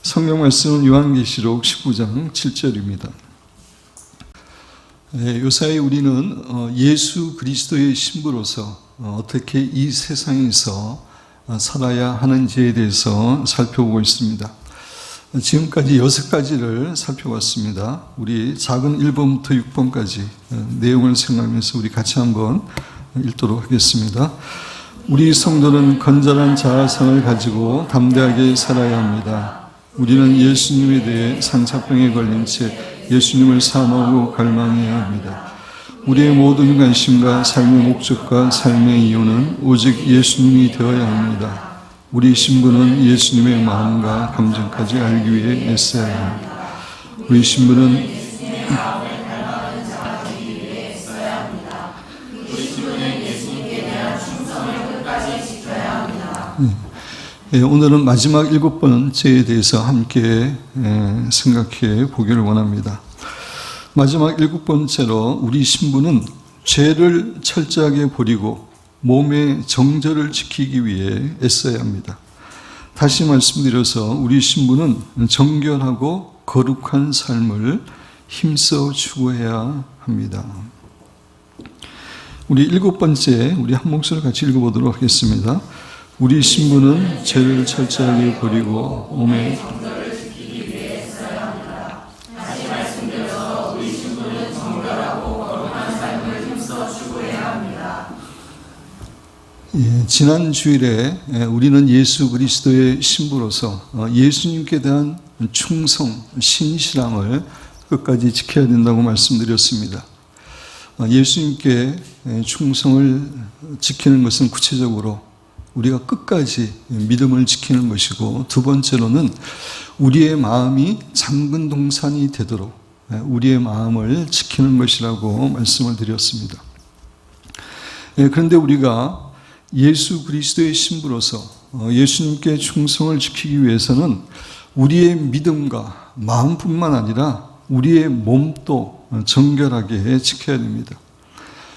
성경 말씀은 요한계시록 19장 7절입니다. 요사이 우리는 예수 그리스도의 신부로서 어떻게 이 세상에서 살아야 하는지에 대해서 살펴보고 있습니다. 지금까지 6가지를 살펴봤습니다. 우리 작은 1번부터 6번까지 내용을 생각하면서 우리 같이 한번 읽도록 하겠습니다. 우리 성도는 건전한 자아성을 가지고 담대하게 살아야 합니다. 우리는 예수님에 대해 상처병에 걸린 채 예수님을 사모하고 갈망해야 합니다. 우리의 모든 관심과 삶의 목적과 삶의 이유는 오직 예수님이 되어야 합니다. 우리 신부는 예수님의 마음과 감정까지 알기 위해 애써야 합니다. 우리 신부는 오늘은 마지막 7번째에 대해서 함께 생각해 보기를 원합니다. 마지막 7번째로 우리 신부는 죄를 철저하게 버리고 몸의 정절을 지키기 위해 애써야 합니다. 다시 말씀드려서 우리 신부는 정결하고 거룩한 삶을 힘써 추구해야 합니다. 우리 7번째, 우리 한 목소리 같이 읽어보도록 하겠습니다. 우리 신부는 죄를 철저하게 버리고 몸의 정절을 지키기 위해 애써야 합니다. 다시 말씀드려서 우리 신부는 정결하고 거룩한 삶을 힘써 추구해야 합니다. 지난 주일에 우리는 예수 그리스도의 신부로서 예수님께 대한 충성, 신실함을 끝까지 지켜야 된다고 말씀드렸습니다. 예수님께 충성을 지키는 것은 구체적으로 우리가 끝까지 믿음을 지키는 것이고, 두 번째로는 우리의 마음이 잠근 동산이 되도록 우리의 마음을 지키는 것이라고 말씀을 드렸습니다. 그런데 우리가 예수 그리스도의 신부로서 예수님께 충성을 지키기 위해서는 우리의 믿음과 마음뿐만 아니라 우리의 몸도 정결하게 지켜야 됩니다.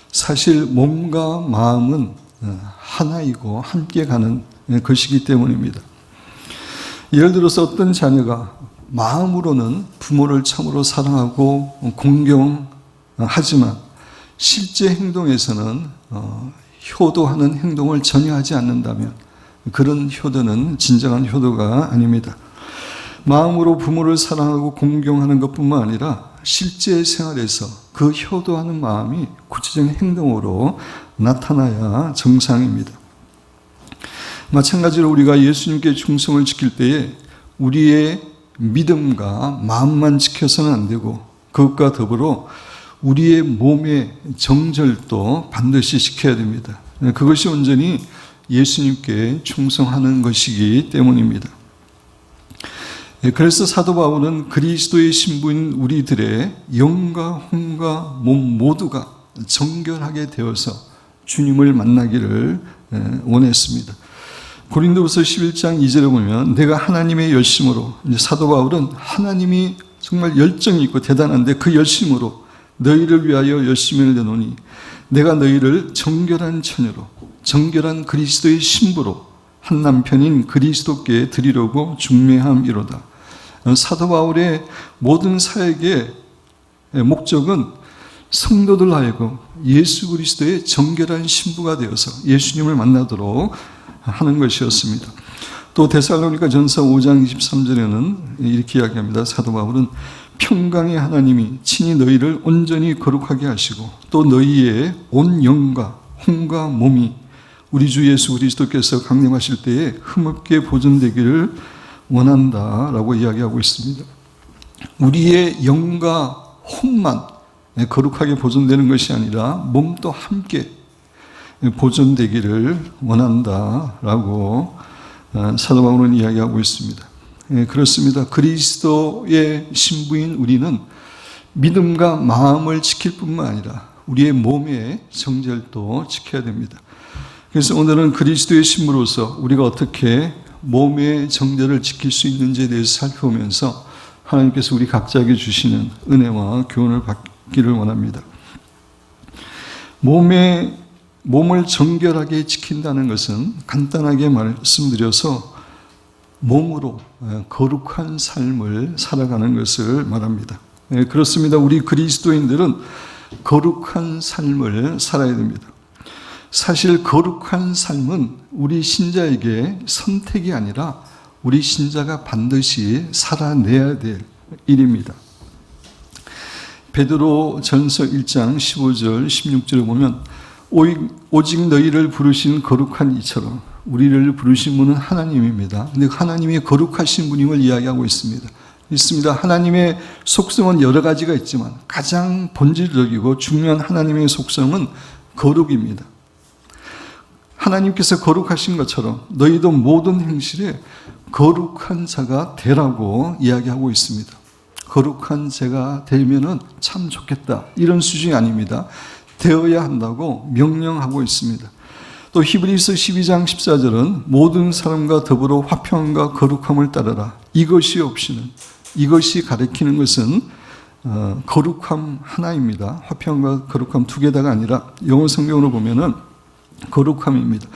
사실 몸과 마음은 하나이고 함께 가는 것이기 때문입니다. 예를 들어서 어떤 자녀가 마음으로는 부모를 참으로 사랑하고 공경하지만 실제 행동에서는 효도하는 행동을 전혀 하지 않는다면 그런 효도는 진정한 효도가 아닙니다. 마음으로 부모를 사랑하고 공경하는 것뿐만 아니라 실제 생활에서 그 효도하는 마음이 구체적인 행동으로 나타나야 정상입니다. 마찬가지로 우리가 예수님께 충성을 지킬 때에 우리의 믿음과 마음만 지켜서는 안 되고, 그것과 더불어 우리의 몸의 정절도 반드시 지켜야 됩니다. 그것이 온전히 예수님께 충성하는 것이기 때문입니다. 그래서 사도 바울은 그리스도의 신부인 우리들의 영과 혼과 몸 모두가 정결하게 되어서 주님을 만나기를 원했습니다. 고린도후서 11장 2절에 보면 내가 하나님의 열심으로, 사도 바울은 하나님이 정말 열정이 있고 대단한데 그 열심으로 너희를 위하여 열심을 내노니 내가 너희를 정결한 처녀로, 정결한 그리스도의 신부로 한 남편인 그리스도께 드리려고 중매함이로다. 사도 바울의 모든 사역의 목적은 성도들 하여금 예수 그리스도의 정결한 신부가 되어서 예수님을 만나도록 하는 것이었습니다. 또 데살로니가 전서 5장 23절에는 이렇게 이야기합니다. 사도 바울은 평강의 하나님이 친히 너희를 온전히 거룩하게 하시고 또 너희의 온 영과 혼과 몸이 우리 주 예수 그리스도께서 강림하실 때에 흠없게 보존되기를 원한다라고 이야기하고 있습니다. 우리의 영과 혼만 거룩하게 보존되는 것이 아니라 몸도 함께 보존되기를 원한다라고 사도 바울은 이야기하고 있습니다. 그렇습니다. 그리스도의 신부인 우리는 믿음과 마음을 지킬 뿐만 아니라 우리의 몸의 정절도 지켜야 됩니다. 그래서 오늘은 그리스도의 신부로서 우리가 어떻게 몸의 정절을 지킬 수 있는지에 대해서 살펴보면서 하나님께서 우리 각자에게 주시는 은혜와 교훈을 받기를 원합니다. 몸을 정결하게 지킨다는 것은 간단하게 말씀드려서 몸으로 거룩한 삶을 살아가는 것을 말합니다. 그렇습니다. 우리 그리스도인들은 거룩한 삶을 살아야 됩니다. 사실 거룩한 삶은 우리 신자에게 선택이 아니라 우리 신자가 반드시 살아내야 될 일입니다. 베드로 전서 1장 15절 16절을 보면 오직 너희를 부르신 거룩한 이처럼 우리를 부르신 분은 하나님입니다. 근데 하나님이 거룩하신 분임을 이야기하고 있습니다. 하나님의 속성은 여러 가지가 있지만 가장 본질적이고 중요한 하나님의 속성은 거룩입니다. 하나님께서 거룩하신 것처럼 너희도 모든 행실에 거룩한 자가 되라고 이야기하고 있습니다. 거룩한 자가 되면은 참 좋겠다, 이런 수준이 아닙니다. 되어야 한다고 명령하고 있습니다. 또 히브리서 12장 14절은 모든 사람과 더불어 화평과 거룩함을 따르라. 이것이 없이는, 이것이 가리키는 것은 거룩함 하나입니다. 화평과 거룩함 두 개다가 아니라 영어 성경으로 보면은 거룩함입니다.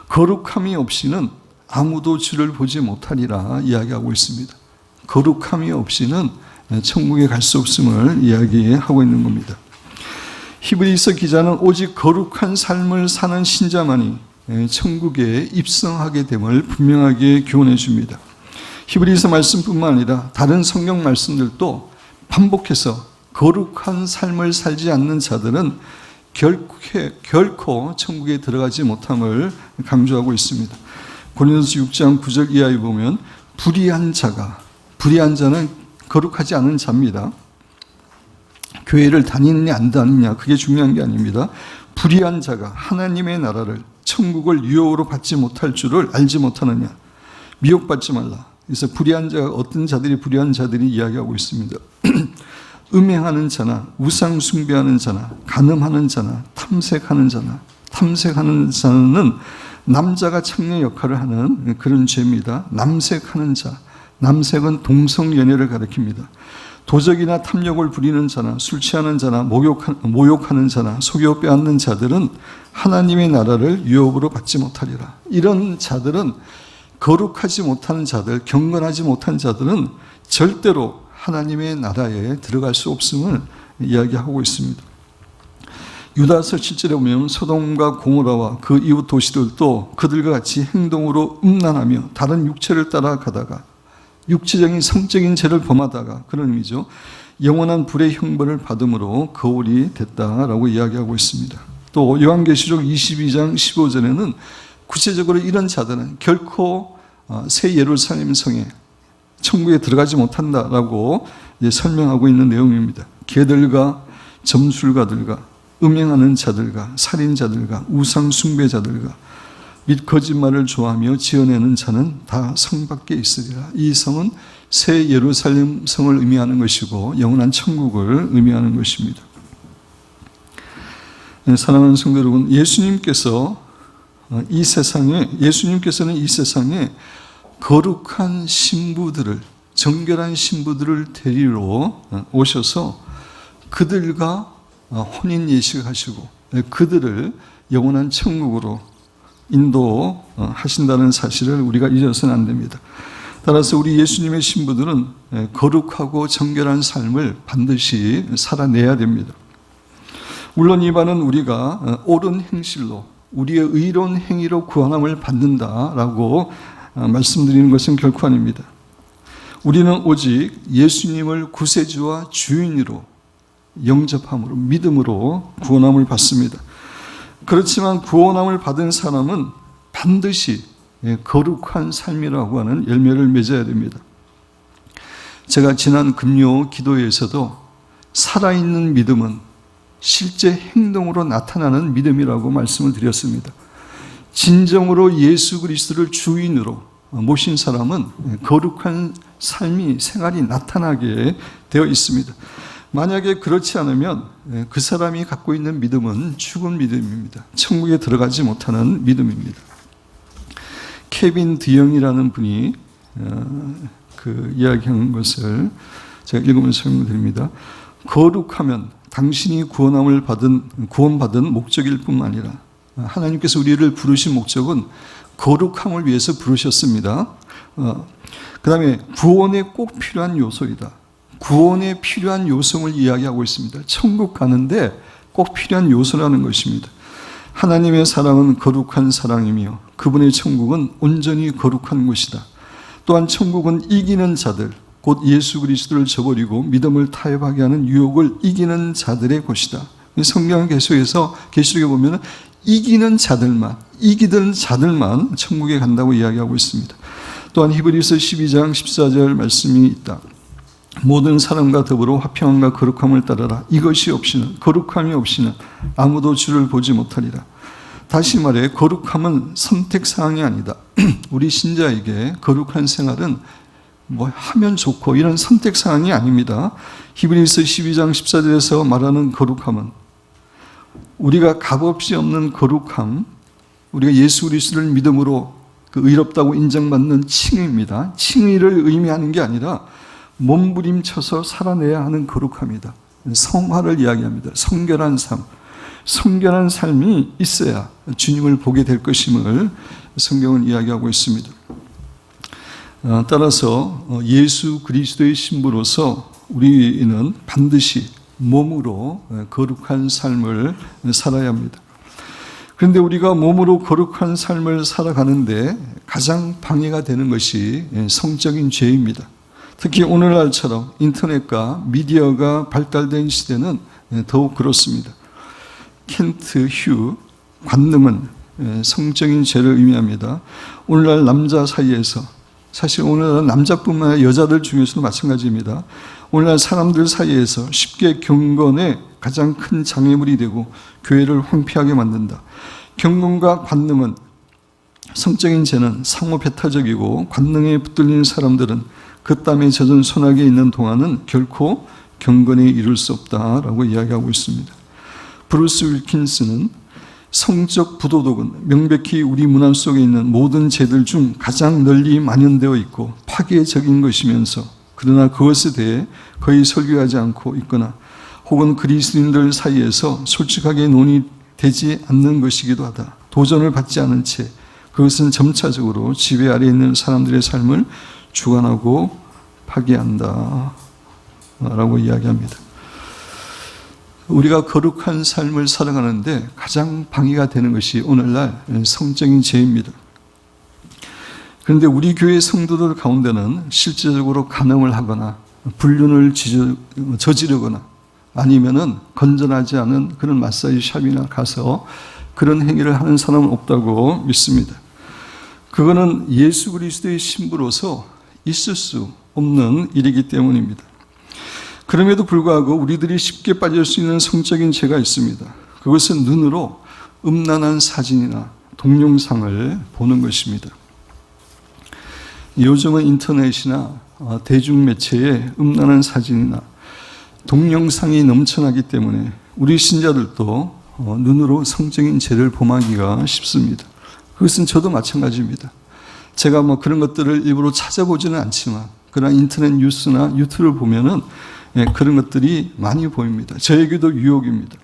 거룩함이 없이는 아무도 주를 보지 못하리라 이야기하고 있습니다. 거룩함이 없이는 천국에 갈 수 없음을 이야기하고 있는 겁니다. 히브리서 기자는 오직 거룩한 삶을 사는 신자만이 천국에 입성하게 됨을 분명하게 교훈해 줍니다. 히브리서 말씀뿐만 아니라 다른 성경 말씀들도 반복해서 거룩한 삶을 살지 않는 자들은 결코 천국에 들어가지 못함을 강조하고 있습니다. 고린도서 6장 9절 이하에 보면 불의한 자는 거룩하지 않은 자입니다. 교회를 다니느냐 안 다니느냐 그게 중요한 게 아닙니다. 불의한 자가 하나님의 나라를, 천국을 유혹으로 받지 못할 줄을 알지 못하느냐. 미혹받지 말라. 그래서 불의한 자가 어떤 자들이 불의한 자들이 이야기하고 있습니다. 음행하는 자나 우상 숭배하는 자나 간음하는 자나 탐색하는 자는 남자가 창녀 역할을 하는 그런 죄입니다. 남색하는 자, 남색은 동성연애를 가리킵니다. 도적이나 탐욕을 부리는 자나 술 취하는 자나 모욕하는 자나 속여 빼앗는 자들은 하나님의 나라를 유업으로 받지 못하리라. 이런 자들은, 거룩하지 못하는 자들, 경건하지 못한 자들은 절대로 하나님의 나라에 들어갈 수 없음을 이야기하고 있습니다. 유다서 7절에 보면 소돔과 고모라와 그 이웃 도시들도 그들과 같이 행동으로 음란하며 다른 육체를 따라가다가 육체적인 성적인 죄를 범하다가, 그런 의미죠, 영원한 불의 형벌을 받음으로 거울이 됐다라고 이야기하고 있습니다. 또 요한계시록 22장 15절에는 구체적으로 이런 자들은 결코 새 예루살렘 성에, 천국에 들어가지 못한다라고 설명하고 있는 내용입니다. 개들과 점술가들과 음행하는 자들과 살인자들과 우상 숭배자들과 및 거짓말을 좋아하며 지어내는 자는 다 성 밖에 있으리라. 이 성은 새 예루살렘 성을 의미하는 것이고 영원한 천국을 의미하는 것입니다. 사랑하는 성도 여러분, 예수님께서는 이 세상에 거룩한 신부들을, 정결한 신부들을 데리러 오셔서 그들과 혼인 예식하시고 그들을 영원한 천국으로 인도하신다는 사실을 우리가 잊어서는 안 됩니다. 따라서 우리 예수님의 신부들은 거룩하고 정결한 삶을 반드시 살아내야 됩니다. 물론 이 바는 우리가 옳은 행실로, 우리의 의로운 행위로 구원함을 받는다라고 말씀드리는 것은 결코 아닙니다. 우리는 오직 예수님을 구세주와 주인으로 영접함으로, 믿음으로 구원함을 받습니다. 그렇지만 구원함을 받은 사람은 반드시 거룩한 삶이라고 하는 열매를 맺어야 됩니다. 제가 지난 금요 기도회에서도 살아있는 믿음은 실제 행동으로 나타나는 믿음이라고 말씀을 드렸습니다. 진정으로 예수 그리스도를 주인으로 모신 사람은 거룩한 삶이, 생활이 나타나게 되어 있습니다. 만약에 그렇지 않으면 그 사람이 갖고 있는 믿음은 죽은 믿음입니다. 천국에 들어가지 못하는 믿음입니다. 케빈 드영이라는 분이 이야기한 것을 제가 읽으면서 설명드립니다. 거룩하면 당신이 구원받은 목적일 뿐만 아니라 하나님께서 우리를 부르신 목적은 거룩함을 위해서 부르셨습니다. 그 다음에 구원에 꼭 필요한 요소이다. 구원에 필요한 요소를 이야기하고 있습니다. 천국 가는데 꼭 필요한 요소라는 것입니다. 하나님의 사랑은 거룩한 사랑이며 그분의 천국은 온전히 거룩한 곳이다. 또한 천국은 이기는 자들, 곧 예수 그리스도를 저버리고 믿음을 타협하게 하는 유혹을 이기는 자들의 곳이다. 성경 계속해서 계시록에 보면 이기는 자들만 천국에 간다고 이야기하고 있습니다. 또한 히브리서 12장 14절 말씀이 있다. 모든 사람과 더불어 화평함과 거룩함을 따르라. 이것이 없이는, 거룩함이 없이는 아무도 주를 보지 못하리라. 다시 말해 거룩함은 선택사항이 아니다. 우리 신자에게 거룩한 생활은 뭐 하면 좋고 이런 선택사항이 아닙니다. 히브리서 12장 14절에서 말하는 거룩함은 우리가 값없이 없는 거룩함, 우리가 예수 그리스도를 믿음으로 그 의롭다고 인정받는 칭의입니다. 칭의를 의미하는 게 아니라 몸부림쳐서 살아내야 하는 거룩함이다. 성화를 이야기합니다. 성결한 삶. 성결한 삶이 있어야 주님을 보게 될 것임을 성경은 이야기하고 있습니다. 따라서 예수 그리스도의 신부로서 우리는 반드시 몸으로 거룩한 삶을 살아야 합니다. 그런데 우리가 몸으로 거룩한 삶을 살아가는데 가장 방해가 되는 것이 성적인 죄입니다. 특히 오늘날처럼 인터넷과 미디어가 발달된 시대는 더욱 그렇습니다. 켄트 휴, 관능은 성적인 죄를 의미합니다. 오늘날 남자 사이에서, 사실 오늘날 남자뿐만 아니라 여자들 중에서도 마찬가지입니다. 오늘날 사람들 사이에서 쉽게 경건에 가장 큰 장애물이 되고 교회를 황폐하게 만든다. 경건과 관능은, 성적인 죄는 상호 배타적이고 관능에 붙들리는 사람들은 그 땀에 젖은 손아귀에 있는 동안은 결코 경건에 이룰 수 없다라고 이야기하고 있습니다. 브루스 윌킨스는 성적 부도덕은 명백히 우리 문화 속에 있는 모든 죄들 중 가장 널리 만연되어 있고 파괴적인 것이면서 그러나 그것에 대해 거의 설교하지 않고 있거나 혹은 그리스도인들 사이에서 솔직하게 논의되지 않는 것이기도 하다. 도전을 받지 않은 채 그것은 점차적으로 지배 아래에 있는 사람들의 삶을 주관하고 파괴한다 라고 이야기합니다. 우리가 거룩한 삶을 살아가는데 가장 방해가 되는 것이 오늘날 성적인 죄입니다. 그런데 우리 교회 성도들 가운데는 실제적으로 간음을 하거나 불륜을 저지르거나 아니면은 건전하지 않은 그런 마사지 샵이나 가서 그런 행위를 하는 사람은 없다고 믿습니다. 그거는 예수 그리스도의 신부로서 있을 수 없는 일이기 때문입니다. 그럼에도 불구하고 우리들이 쉽게 빠질 수 있는 성적인 죄가 있습니다. 그것은 눈으로 음란한 사진이나 동영상을 보는 것입니다. 요즘은 인터넷이나 대중매체에 음란한 사진이나 동영상이 넘쳐나기 때문에 우리 신자들도 눈으로 성적인 죄를 범하기가 쉽습니다. 그것은 저도 마찬가지입니다. 제가 그런 것들을 일부러 찾아보지는 않지만 그러나 인터넷 뉴스나 유튜브를 보면은 그런 것들이 많이 보입니다. 저에게도 유혹입니다.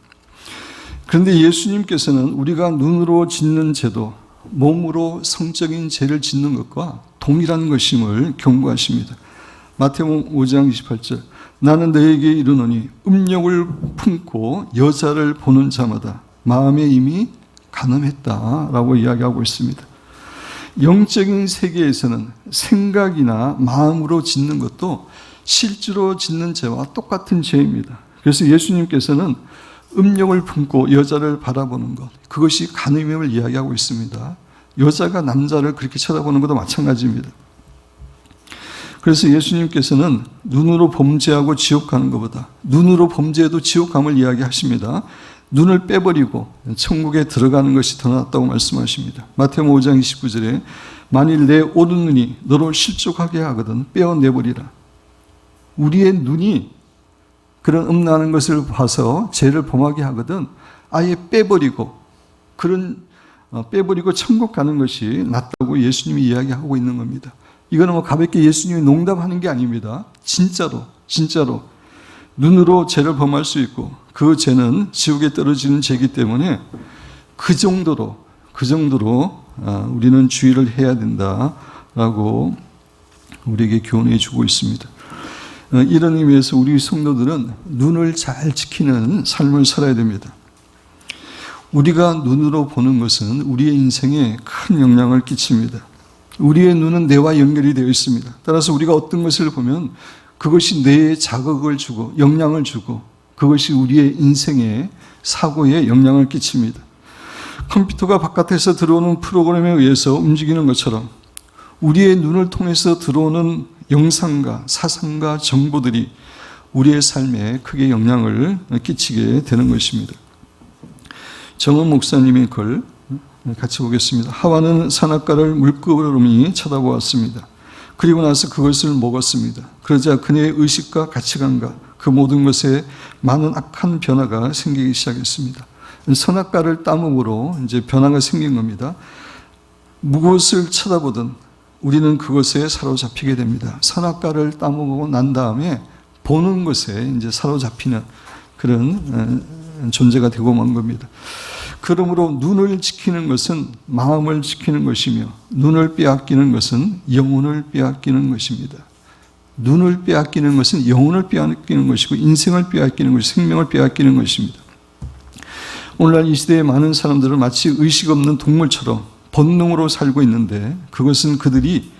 그런데 예수님께서는 우리가 눈으로 짓는 죄도 몸으로 성적인 죄를 짓는 것과 동일한 것임을 경고하십니다. 마태복음 5장 28절 나는 너에게 이르노니 음욕을 품고 여자를 보는 자마다 마음에 이미 간음했다라고 이야기하고 있습니다. 영적인 세계에서는 생각이나 마음으로 짓는 것도 실제로 짓는 죄와 똑같은 죄입니다. 그래서 예수님께서는 음욕을 품고 여자를 바라보는 것, 그것이 간음임을 이야기하고 있습니다. 여자가 남자를 그렇게 쳐다보는 것도 마찬가지입니다. 그래서 예수님께서는 눈으로 범죄하고 지옥 가는 것보다 눈으로 범죄해도 지옥 감을 이야기하십니다. 눈을 빼버리고 천국에 들어가는 것이 더 낫다고 말씀하십니다. 마태복음 5장 29절에 만일 내 오른눈이 너를 실족하게 하거든 빼어내버리라. 우리의 눈이 그런 음란한 것을 봐서 죄를 범하게 하거든 아예 빼버리고 빼버리고 천국 가는 것이 낫다고 예수님이 이야기하고 있는 겁니다. 이거는 가볍게 예수님이 농담하는 게 아닙니다. 진짜로 눈으로 죄를 범할 수 있고 그 죄는 지옥에 떨어지는 죄이기 때문에 그 정도로 우리는 주의를 해야 된다라고 우리에게 교훈해 주고 있습니다. 이런 의미에서 우리 성도들은 눈을 잘 지키는 삶을 살아야 됩니다. 우리가 눈으로 보는 것은 우리의 인생에 큰 영향을 끼칩니다. 우리의 눈은 뇌와 연결이 되어 있습니다. 따라서 우리가 어떤 것을 보면 그것이 뇌에 자극을 주고 영향을 주고 그것이 우리의 인생에 사고에 영향을 끼칩니다. 컴퓨터가 바깥에서 들어오는 프로그램에 의해서 움직이는 것처럼 우리의 눈을 통해서 들어오는 영상과 사상과 정보들이 우리의 삶에 크게 영향을 끼치게 되는 것입니다. 정은 목사님의 글 같이 보겠습니다. 하와는 선악과를 물끄러미 쳐다보았습니다. 그리고 나서 그것을 먹었습니다. 그러자 그녀의 의식과 가치관과 그 모든 것에 많은 악한 변화가 생기기 시작했습니다. 선악과를 따먹으로 이제 변화가 생긴 겁니다. 무엇을 쳐다보든 우리는 그것에 사로잡히게 됩니다. 선악과를 따먹고 난 다음에 보는 것에 이제 사로잡히는 그런 존재가 되고 만 겁니다. 그러므로 눈을 지키는 것은 마음을 지키는 것이며 눈을 빼앗기는 것은 영혼을 빼앗기는 것입니다. 눈을 빼앗기는 것은 영혼을 빼앗기는 것이고 인생을 빼앗기는 것이 생명을 빼앗기는 것입니다. 오늘날 이 시대의 많은 사람들은 마치 의식 없는 동물처럼 본능으로 살고 있는데 그것은 그들이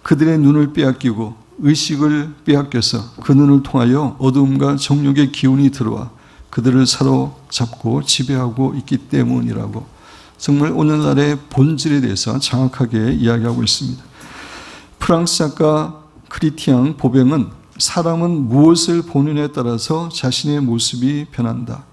그들의 눈을 빼앗기고 의식을 빼앗겨서 그 눈을 통하여 어두움과 정욕의 기운이 들어와 그들을 사로잡고 지배하고 있기 때문이라고 정말 오늘날의 본질에 대해서 정확하게 이야기하고 있습니다. 프랑스 작가 크리티앙 보뱅은 사람은 무엇을 보느냐에 따라서 자신의 모습이 변한다.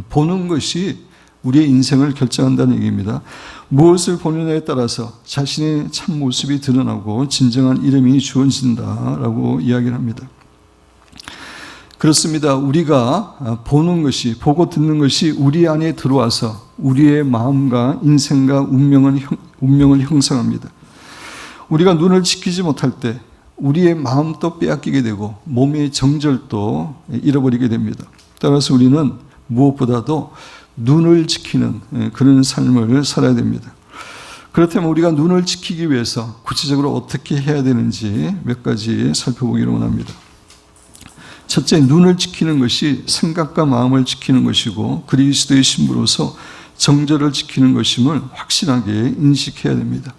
보는 것이 우리의 인생을 결정한다는 얘기입니다. 무엇을 보느냐에 따라서 자신의 참 모습이 드러나고 진정한 이름이 주어진다라고 이야기를 합니다. 그렇습니다. 우리가 보는 것이, 보고 듣는 것이 우리 안에 들어와서 우리의 마음과 인생과 운명을 형성합니다. 우리가 눈을 지키지 못할 때 우리의 마음도 빼앗기게 되고 몸의 정절도 잃어버리게 됩니다. 따라서 우리는 무엇보다도 눈을 지키는 그런 삶을 살아야 됩니다. 그렇다면 우리가 눈을 지키기 위해서 구체적으로 어떻게 해야 되는지 몇 가지 살펴보기를 원합니다. 첫째, 눈을 지키는 것이 생각과 마음을 지키는 것이고 그리스도의 신부로서 정절을 지키는 것임을 확실하게 인식해야 됩니다.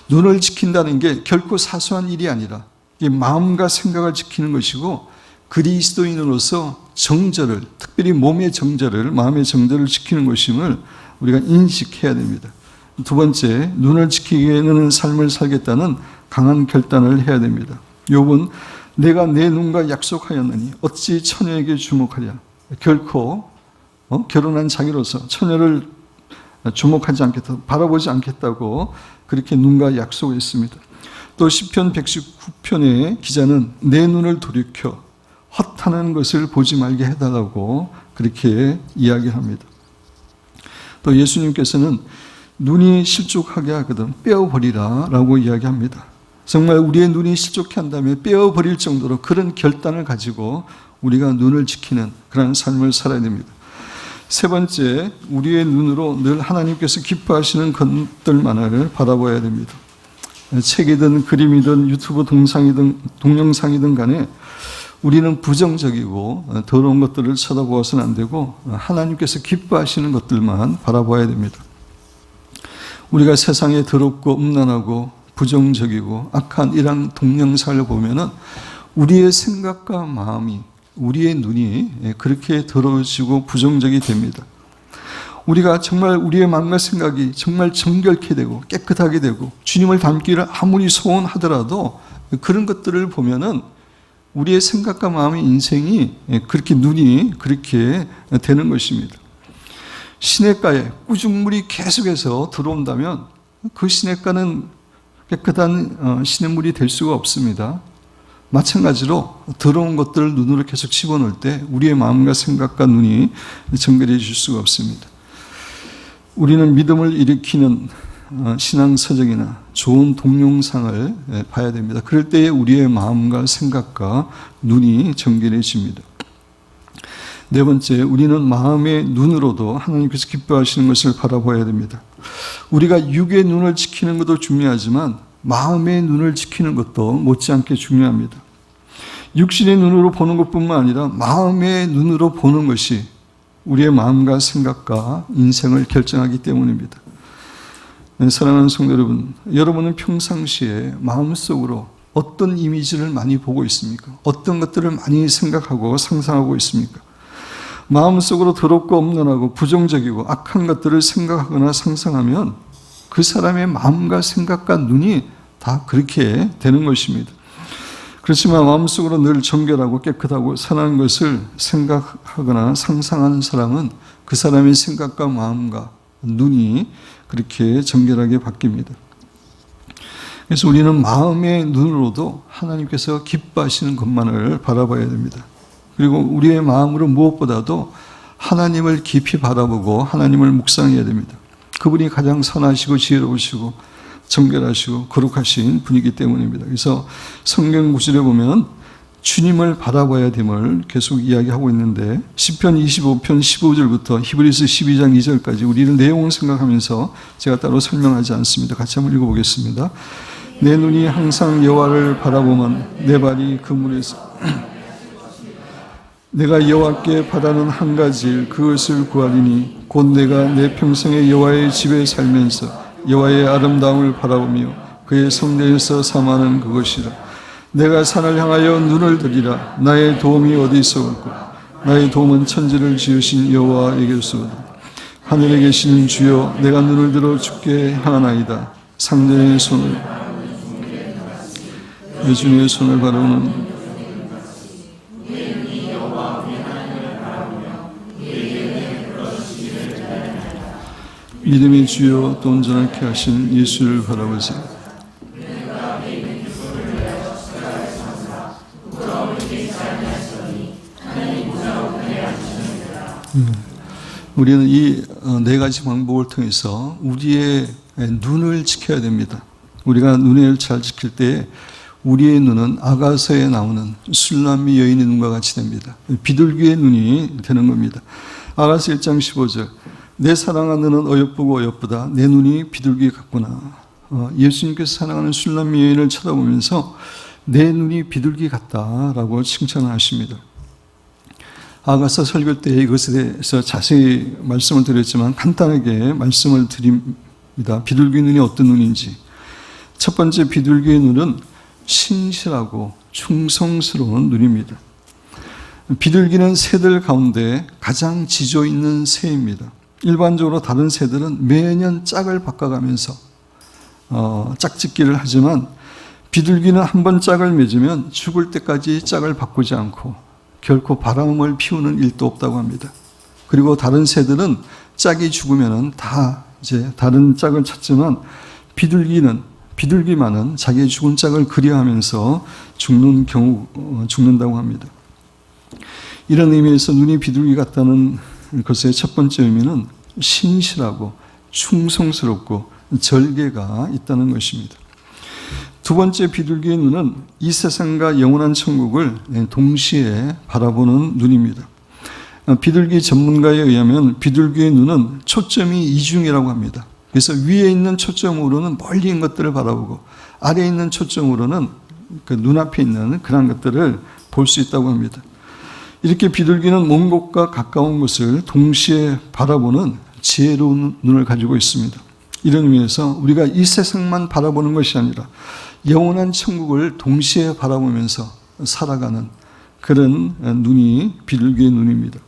눈을 지킨다는 게 결코 사소한 일이 아니라 마음과 생각을 지키는 것이고 그리스도인으로서 정절을, 특별히 몸의 정절을, 마음의 정절을 지키는 것임을 우리가 인식해야 됩니다. 두 번째, 눈을 지키게 되는 삶을 살겠다는 강한 결단을 해야 됩니다. 욥은 내가 내 눈과 약속하였느니 어찌 처녀에게 주목하랴. 결코 결혼한 자기로서 처녀를 주목하지 않겠다, 바라보지 않겠다고 그렇게 눈과 약속했습니다. 또 시편 119편의 기자는 내 눈을 돌이켜 헛하는 것을 보지 말게 해달라고 그렇게 이야기합니다. 또 예수님께서는 눈이 실족하게 하거든 빼어버리라 라고 이야기합니다. 정말 우리의 눈이 실족해 한다면 빼어버릴 정도로 그런 결단을 가지고 우리가 눈을 지키는 그런 삶을 살아야 됩니다. 세 번째, 우리의 눈으로 늘 하나님께서 기뻐하시는 것들만을 바라봐야 됩니다. 책이든 그림이든 유튜브 동영상이든 간에 우리는 부정적이고 더러운 것들을 쳐다보아서는 안 되고 하나님께서 기뻐하시는 것들만 바라봐야 됩니다. 우리가 세상에 더럽고 음란하고 부정적이고 악한 이런 동영상을 보면은 우리의 생각과 마음이, 우리의 눈이 그렇게 더러워지고 부정적이 됩니다. 우리가 정말 우리의 마음과 생각이 정말 정결케 되고 깨끗하게 되고 주님을 닮기를 아무리 소원하더라도 그런 것들을 보면은 우리의 생각과 마음의 인생이 그렇게 눈이 그렇게 되는 것입니다. 시냇가에 꾸중물이 계속해서 들어온다면 그 시냇가는 깨끗한 시냇물이 될 수가 없습니다. 마찬가지로 더러운 것들을 눈으로 계속 집어넣을 때 우리의 마음과 생각과 눈이 정결해질 수가 없습니다. 우리는 믿음을 일으키는 신앙서적이나 좋은 동영상을 봐야 됩니다. 그럴 때에 우리의 마음과 생각과 눈이 정결해집니다. 네 번째, 우리는 마음의 눈으로도 하나님께서 기뻐하시는 것을 바라봐야 됩니다. 우리가 육의 눈을 지키는 것도 중요하지만 마음의 눈을 지키는 것도 못지않게 중요합니다. 육신의 눈으로 보는 것뿐만 아니라 마음의 눈으로 보는 것이 우리의 마음과 생각과 인생을 결정하기 때문입니다. 사랑하는 성도 여러분, 여러분은 평상시에 마음속으로 어떤 이미지를 많이 보고 있습니까? 어떤 것들을 많이 생각하고 상상하고 있습니까? 마음속으로 더럽고 엄란하고 부정적이고 악한 것들을 생각하거나 상상하면 그 사람의 마음과 생각과 눈이 다 그렇게 되는 것입니다. 그렇지만 마음속으로 늘 정결하고 깨끗하고 선한 것을 생각하거나 상상하는 사람은 그 사람의 생각과 마음과 눈이 그렇게 정결하게 바뀝니다. 그래서 우리는 마음의 눈으로도 하나님께서 기뻐하시는 것만을 바라봐야 됩니다. 그리고 우리의 마음으로 무엇보다도 하나님을 깊이 바라보고 하나님을 묵상해야 됩니다. 그분이 가장 선하시고 지혜로우시고 정결하시고 거룩하신 분이기 때문입니다. 그래서 성경 구절에 보면 주님을 바라봐야 됨을 계속 이야기하고 있는데 시편 25편 15절부터 히브리서 12장 2절까지 우리는 내용을 생각하면서 제가 따로 설명하지 않습니다. 같이 한번 읽어보겠습니다. 내 눈이 항상 여호와를 바라보면 내 발이 그물에서 내가 여호와께 바라는 한 가지 일 그것을 구하리니 곧 내가 내 평생에 여호와의 집에 살면서 여호와의 아름다움을 바라보며 그의 성전에서 삼하는 그것이라. 내가 산을 향하여 눈을 들이라. 나의 도움이 어디서 올까? 나의 도움은 천지를 지으신 여호와에게로소이다. 하늘에 계시는 주여, 내가 눈을 들어 주께 향하나이다. 상전의 손을 여준의 손을 바라보는 믿음의 주여 또 온전하게 하신 예수를 바라보세요. 우리는 이 네 가지 방법을 통해서 우리의 눈을 지켜야 됩니다. 우리가 눈을 잘 지킬 때 우리의 눈은 아가서에 나오는 술람미 여인의 눈과 같이 됩니다. 비둘기의 눈이 되는 겁니다. 아가서 1장 15절 내 사랑하는 너는 어여쁘고 어여쁘다. 내 눈이 비둘기 같구나. 예수님께서 사랑하는 술람미 여인을 쳐다보면서 내 눈이 비둘기 같다라고 칭찬을 하십니다. 아가서 설교 때 이것에 대해서 자세히 말씀을 드렸지만 간단하게 말씀을 드립니다. 비둘기 눈이 어떤 눈인지. 첫 번째 비둘기의 눈은 신실하고 충성스러운 눈입니다. 비둘기는 새들 가운데 가장 지조 있는 새입니다. 일반적으로 다른 새들은 매년 짝을 바꿔가면서 짝짓기를 하지만 비둘기는 한 번 짝을 맺으면 죽을 때까지 짝을 바꾸지 않고 결코 바람을 피우는 일도 없다고 합니다. 그리고 다른 새들은 짝이 죽으면 다 이제 다른 짝을 찾지만 비둘기만은 자기의 죽은 짝을 그리워하면서 죽는다고 합니다. 이런 의미에서 눈이 비둘기 같다는 것의 첫 번째 의미는 신실하고 충성스럽고 절개가 있다는 것입니다. 두 번째 비둘기의 눈은 이 세상과 영원한 천국을 동시에 바라보는 눈입니다. 비둘기 전문가에 의하면 비둘기의 눈은 초점이 이중이라고 합니다. 그래서 위에 있는 초점으로는 멀리 있는 것들을 바라보고 아래에 있는 초점으로는 그 눈앞에 있는 그런 것들을 볼 수 있다고 합니다. 이렇게 비둘기는 먼 곳과 가까운 곳을 동시에 바라보는 지혜로운 눈을 가지고 있습니다. 이런 의미에서 우리가 이 세상만 바라보는 것이 아니라 영원한 천국을 동시에 바라보면서 살아가는 그런 눈이 비둘기의 눈입니다.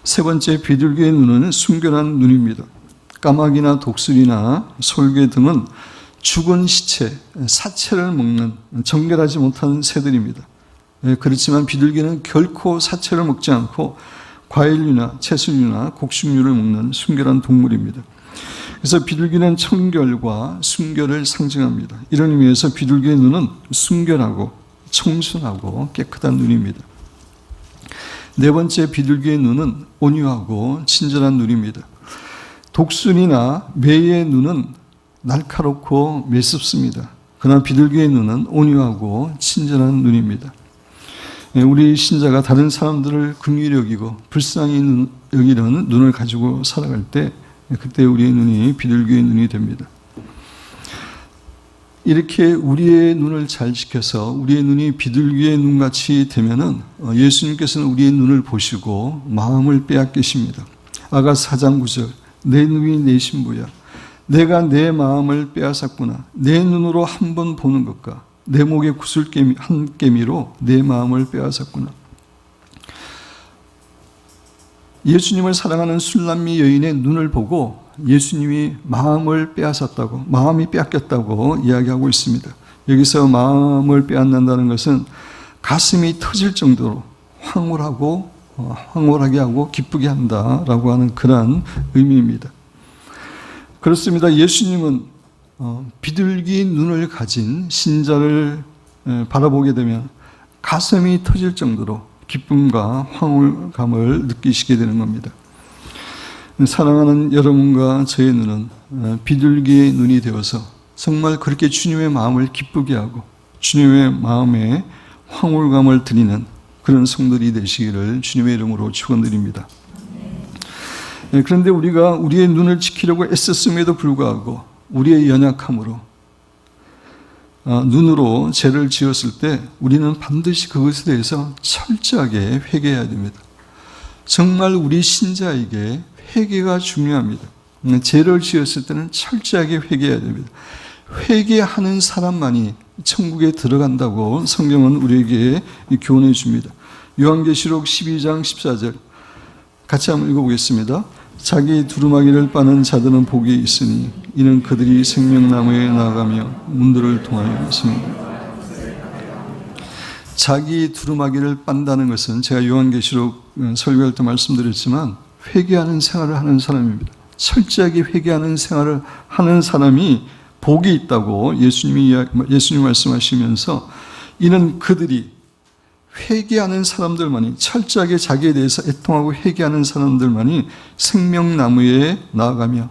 세 번째 비둘기의 눈은 순결한 눈입니다. 까마귀나 독수리나 솔개 등은 죽은 시체, 사체를 먹는 정결하지 못한 새들입니다. 그렇지만 비둘기는 결코 사체를 먹지 않고 과일류나 채소류나 곡식류를 먹는 순결한 동물입니다. 그래서 비둘기는 청결과 순결을 상징합니다. 이런 의미에서 비둘기의 눈은 순결하고 청순하고 깨끗한 눈입니다. 네 번째 비둘기의 눈은 온유하고 친절한 눈입니다. 독수리나 매의 눈은 날카롭고 매섭습니다. 그러나 비둘기의 눈은 온유하고 친절한 눈입니다. 우리 신자가 다른 사람들을 긍휼히 여기고 불쌍히 여기는 눈을 가지고 살아갈 때 그때 우리의 눈이 비둘기의 눈이 됩니다. 이렇게 우리의 눈을 잘 지켜서 우리의 눈이 비둘기의 눈같이 되면은 예수님께서는 우리의 눈을 보시고 마음을 빼앗기십니다. 아가서 4장 9절 내 눈이 내 신부야. 내가 내 마음을 빼앗았구나. 내 눈으로 한 번 보는 것과 내 목에 구슬개미 한 개미로 내 마음을 빼앗았구나. 예수님을 사랑하는 술람미 여인의 눈을 보고 예수님이 마음을 빼앗았다고, 마음이 빼앗겼다고 이야기하고 있습니다. 여기서 마음을 빼앗는다는 것은 가슴이 터질 정도로 황홀하게 하고 기쁘게 한다라고 하는 그런 의미입니다. 그렇습니다. 예수님은 비둘기 눈을 가진 신자를 바라보게 되면 가슴이 터질 정도로 기쁨과 황홀감을 느끼시게 되는 겁니다. 사랑하는 여러분과 저의 눈은 비둘기의 눈이 되어서 정말 그렇게 주님의 마음을 기쁘게 하고 주님의 마음에 황홀감을 드리는 그런 성도들이 되시기를 주님의 이름으로 축원드립니다. 그런데 우리가 우리의 눈을 지키려고 애썼음에도 불구하고 우리의 연약함으로 눈으로 죄를 지었을 때 우리는 반드시 그것에 대해서 철저하게 회개해야 됩니다. 정말 우리 신자에게 회개가 중요합니다. 죄를 지었을 때는 철저하게 회개해야 됩니다. 회개하는 사람만이 천국에 들어간다고 성경은 우리에게 교훈해 줍니다. 요한계시록 12장 14절 같이 한번 읽어보겠습니다. 자기 두루마기를 빠는 자들은 복이 있으니 이는 그들이 생명나무에 나아가며 문들을 통하여 있습니다. 자기 두루마기를 빤다는 것은 제가 요한계시록 설교할 때 말씀드렸지만 회개하는 생활을 하는 사람입니다. 철저하게 회개하는 생활을 하는 사람이 복이 있다고 예수님이 말씀하시면서 이는 그들이 회개하는 사람들만이 철저하게 자기에 대해서 애통하고 회개하는 사람들만이 생명나무에 나아가며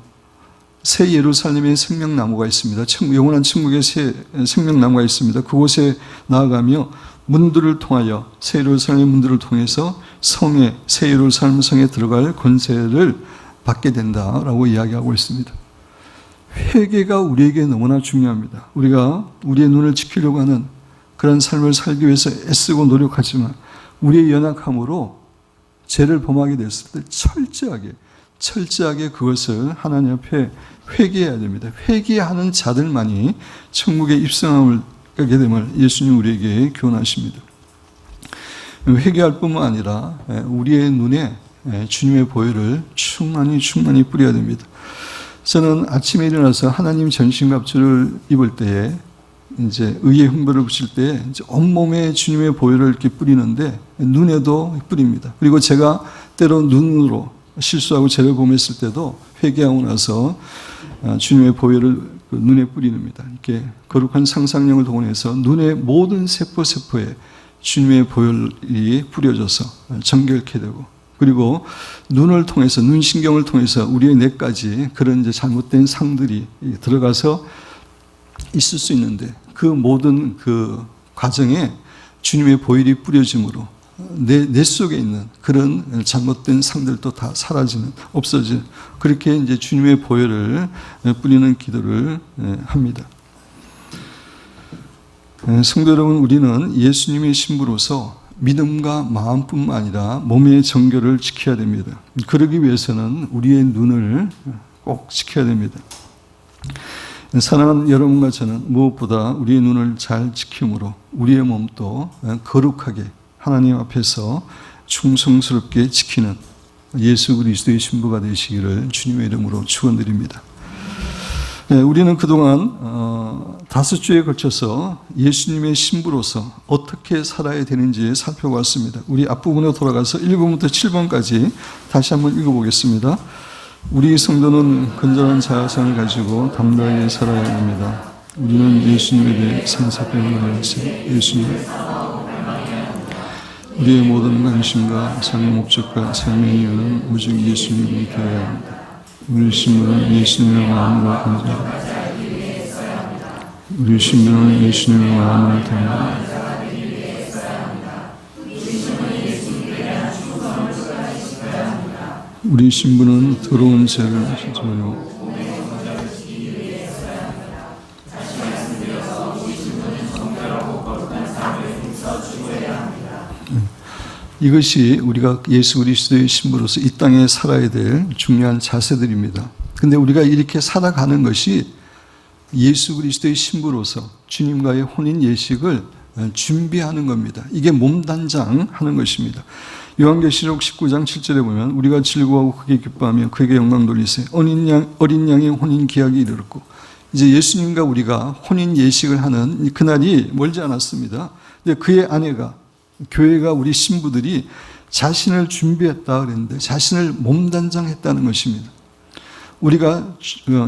새 예루살렘에 생명나무가 있습니다. 영원한 천국에 새 생명나무가 있습니다. 그곳에 나아가며 문들을 통하여 새 예루살렘 문들을 통해서 성에 새 예루살렘 성에 들어갈 권세를 받게 된다라고 이야기하고 있습니다. 회개가 우리에게 너무나 중요합니다. 우리가 우리의 눈을 지키려고 하는 그런 삶을 살기 위해서 애쓰고 노력하지만 우리의 연약함으로 죄를 범하게 됐을 때 철저하게 그것을 하나님 앞에 회개해야 됩니다. 회개하는 자들만이 천국에 입성함을 하게 됨을 예수님 우리에게 교훈하십니다. 회개할 뿐만 아니라 우리의 눈에 주님의 보혈을 충만히 뿌려야 됩니다. 저는 아침에 일어나서 하나님 전신갑주를 입을 때에 이제 의의 흉배를 붙일 때 온몸에 주님의 보혈을 이렇게 뿌리는데 눈에도 뿌립니다. 그리고 제가 때로 눈으로 실수하고 죄를 범했을 때도 회개하고 나서 주님의 보혈을 눈에 뿌리는니다. 이렇게 거룩한 상상력을 동원해서 눈의 모든 세포에 주님의 보혈이 뿌려져서 정결케 되고 그리고 눈을 통해서 눈신경을 통해서 우리의 뇌까지 그런 이제 잘못된 상들이 들어가서 있을 수 있는데 그 모든 그 과정에 주님의 보혈이 뿌려짐으로 내 속에 있는 그런 잘못된 상들도 다 사라지는, 없어지는, 그렇게 이제 주님의 보혈을 뿌리는 기도를 합니다. 성도 여러분, 우리는 예수님의 신부로서 믿음과 마음뿐만 아니라 몸의 정결을 지켜야 됩니다. 그러기 위해서는 우리의 눈을 꼭 지켜야 됩니다. 사랑하는 여러분과 저는 무엇보다 우리의 눈을 잘 지킴으로 우리의 몸도 거룩하게 하나님 앞에서 충성스럽게 지키는 예수 그리스도의 신부가 되시기를 주님의 이름으로 축원드립니다. 우리는 그동안 5주에 걸쳐서 예수님의 신부로서 어떻게 살아야 되는지 살펴봤습니다. 우리 앞부분에 돌아가서 1번부터 7번까지 다시 한번 읽어보겠습니다. 우리 성도는 건전한 자아상을 가지고 담대하게 살아야 합니다. 우리는 예수님에 대해 생사병을 해서 예수님 우리의 모든 관심과 삶의 목적과 삶의 이유는 오직 예수님이 되어야 합니다. 우리 신부는 예수님의 마음으로 건전하다. 우리 신부는 예수님의 마음을 담아 우리 신부는 더러운 죄를 씻으며 이것이 우리가 예수 그리스도의 신부로서 이 땅에 살아야 될 중요한 자세들입니다. 근데 우리가 이렇게 살아가는 것이 예수 그리스도의 신부로서 주님과의 혼인 예식을 준비하는 겁니다. 이게 몸단장 하는 것입니다. 요한계시록 19장 7절에 보면 우리가 즐거워하고 크게 기뻐하며 그에게 영광 돌리세 어린 양의 혼인 기약이 이르렀고, 이제 예수님과 우리가 혼인 예식을 하는 그날이 멀지 않았습니다. 근데 그의 아내가, 교회가, 우리 신부들이 자신을 준비했다 그랬는데 자신을 몸단장했다는 것입니다. 우리가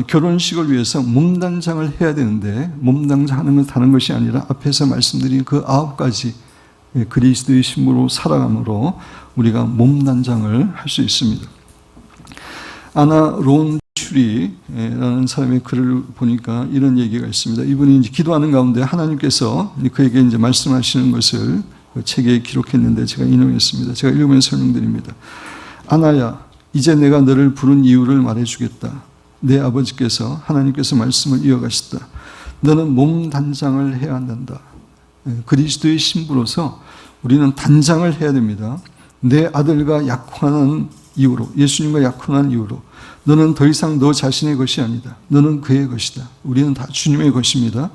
결혼식을 위해서 몸단장을 해야 되는데 몸단장하는 건 다른 것이 아니라 앞에서 말씀드린 그 9가지 그리스도의 신부로 살아감으로 우리가 몸단장을 할 수 있습니다. 아나 론추리라는 사람의 글을 보니까 이런 얘기가 있습니다. 이분이 이제 기도하는 가운데 하나님께서 그에게 이제 말씀하시는 것을 그 책에 기록했는데 제가 인용했습니다. 제가 읽으면서 설명드립니다. 아나야, 이제 내가 너를 부른 이유를 말해주겠다. 내 아버지께서, 하나님께서 말씀을 이어가셨다. 너는 몸 단장을 해야 한단다. 그리스도의 신부로서 우리는 단장을 해야 됩니다. 내 아들과 약혼한 이유로, 예수님과 약혼한 이유로 너는 더 이상 너 자신의 것이 아니다. 너는 그의 것이다. 우리는 다 주님의 것입니다.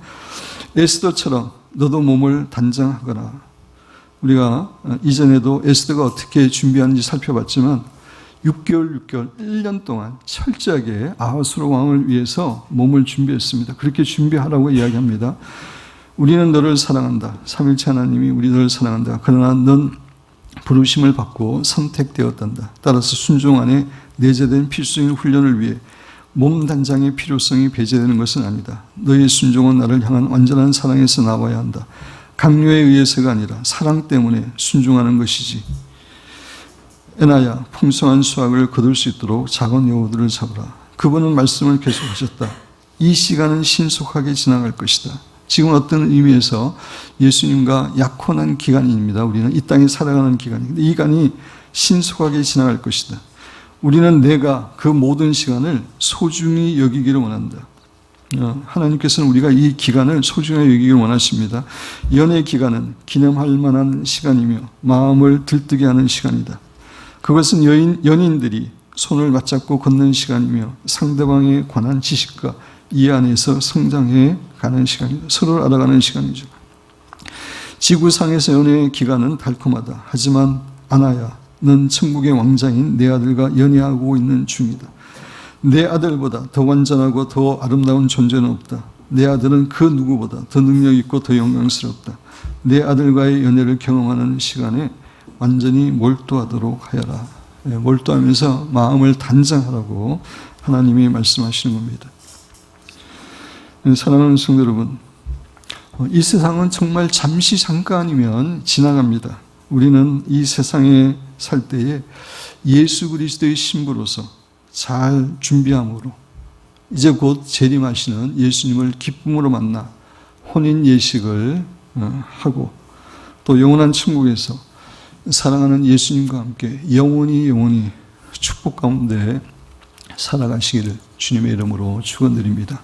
에스더처럼 너도 몸을 단장하거라. 우리가 이전에도 에스더가 어떻게 준비하는지 살펴봤지만 6개월, 1년 동안 철저하게 아하수로 왕을 위해서 몸을 준비했습니다. 그렇게 준비하라고 이야기합니다. 우리는 너를 사랑한다. 삼위일체 하나님이 우리 너를 사랑한다. 그러나 넌 부르심을 받고 선택되었단다. 따라서 순종 안에 내재된 필수적인 훈련을 위해 몸 단장의 필요성이 배제되는 것은 아니다. 너의 순종은 나를 향한 완전한 사랑에서 나와야 한다. 강요에 의해서가 아니라 사랑 때문에 순종하는 것이지. 에나야, 풍성한 수확을 거둘 수 있도록 작은 여우들을 잡으라. 그분은 말씀을 계속하셨다. 이 시간은 신속하게 지나갈 것이다. 지금 어떤 의미에서 예수님과 약혼한 기간입니다. 우리는 이 땅에 살아가는 기간인데 이 기간이 신속하게 지나갈 것이다. 우리는 내가 그 모든 시간을 소중히 여기기를 원한다. 하나님께서는 우리가 이 기간을 소중히 여기기를 원하십니다. 연애 기간은 기념할 만한 시간이며 마음을 들뜨게 하는 시간이다. 그것은 연인들이 손을 맞잡고 걷는 시간이며 상대방에 관한 지식과 이해 안에서 성장해 가는 시간이다. 서로를 알아가는 시간이죠. 지구상에서 연애의 기간은 달콤하다. 하지만 아나야, 넌 천국의 왕자인 내 아들과 연애하고 있는 중이다. 내 아들보다 더 완전하고 더 아름다운 존재는 없다. 내 아들은 그 누구보다 더 능력 있고 더 영광스럽다. 내 아들과의 연애를 경험하는 시간에 완전히 몰두하도록 하여라. 몰두하면서 마음을 단장하라고 하나님이 말씀하시는 겁니다. 사랑하는 성도 여러분, 이 세상은 정말 잠시 잠깐이면 지나갑니다. 우리는 이 세상에 살 때에 예수 그리스도의 신부로서 잘 준비함으로 이제 곧 재림하시는 예수님을 기쁨으로 만나 혼인 예식을 하고 또 영원한 천국에서 사랑하는 예수님과 함께 영원히 축복 가운데 살아가시기를 주님의 이름으로 축원드립니다.